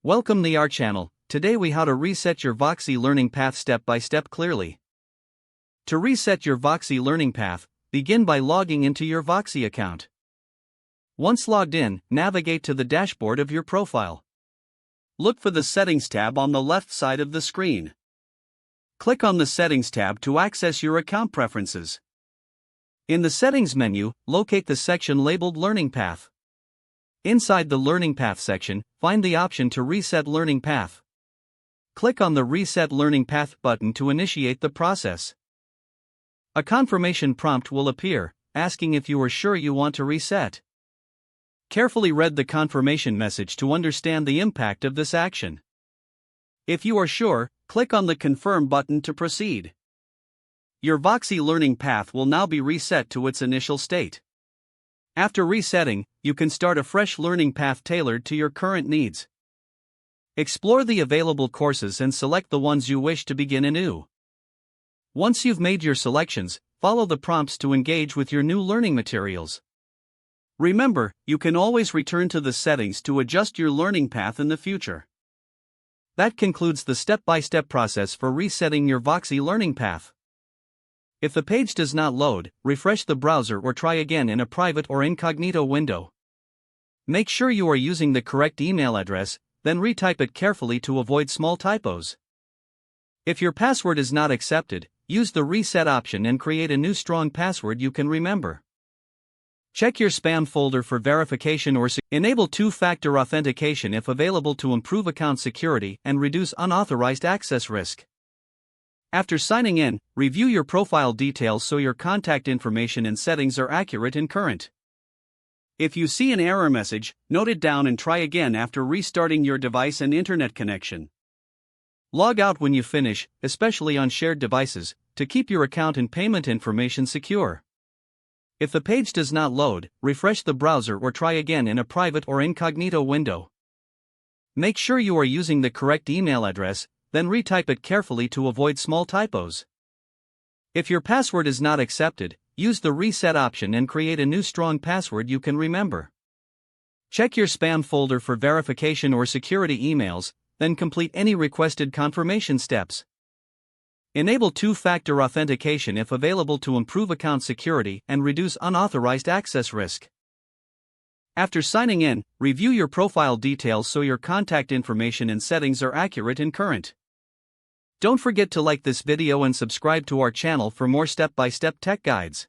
Welcome to our channel. Today we how to reset your Voxy Learning Path step by step clearly. To reset your Voxy Learning Path, begin by logging into your Voxy account. Once logged in, navigate to the dashboard of your profile. Look for the Settings tab on the left side of the screen. Click on the Settings tab to access your account preferences. In the Settings menu, locate the section labeled Learning Path. Inside the Learning Path section, find the option to Reset Learning Path. Click on the Reset Learning Path button to initiate the process. A confirmation prompt will appear, asking if you are sure you want to reset. Carefully read the confirmation message to understand the impact of this action. If you are sure, click on the Confirm button to proceed. Your Voxy Learning Path will now be reset to its initial state. After resetting, you can start a fresh learning path tailored to your current needs. Explore the available courses and select the ones you wish to begin anew. Once you've made your selections, follow the prompts to engage with your new learning materials. Remember, you can always return to the settings to adjust your learning path in the future. That concludes the step-by-step process for resetting your Voxy Learning Path. If the page does not load, refresh the browser or try again in a private or incognito window. Make sure you are using the correct email address, then retype it carefully to avoid small typos. If your password is not accepted, use the reset option and create a new strong password you can remember. Check your spam folder for verification or enable two-factor authentication if available to improve account security and reduce unauthorized access risk. After signing in, review your profile details so your contact information and settings are accurate and current. If you see an error message, note it down and try again after restarting your device and internet connection. Log out when you finish, especially on shared devices, to keep your account and payment information secure. If the page does not load, refresh the browser or try again in a private or incognito window. Make sure you are using the correct email address, then retype it carefully to avoid small typos. If your password is not accepted, use the reset option and create a new strong password you can remember. Check your spam folder for verification or security emails, then complete any requested confirmation steps. Enable two-factor authentication if available to improve account security and reduce unauthorized access risk. After signing in, review your profile details so your contact information and settings are accurate and current. Don't forget to like this video and subscribe to our channel for more step-by-step tech guides.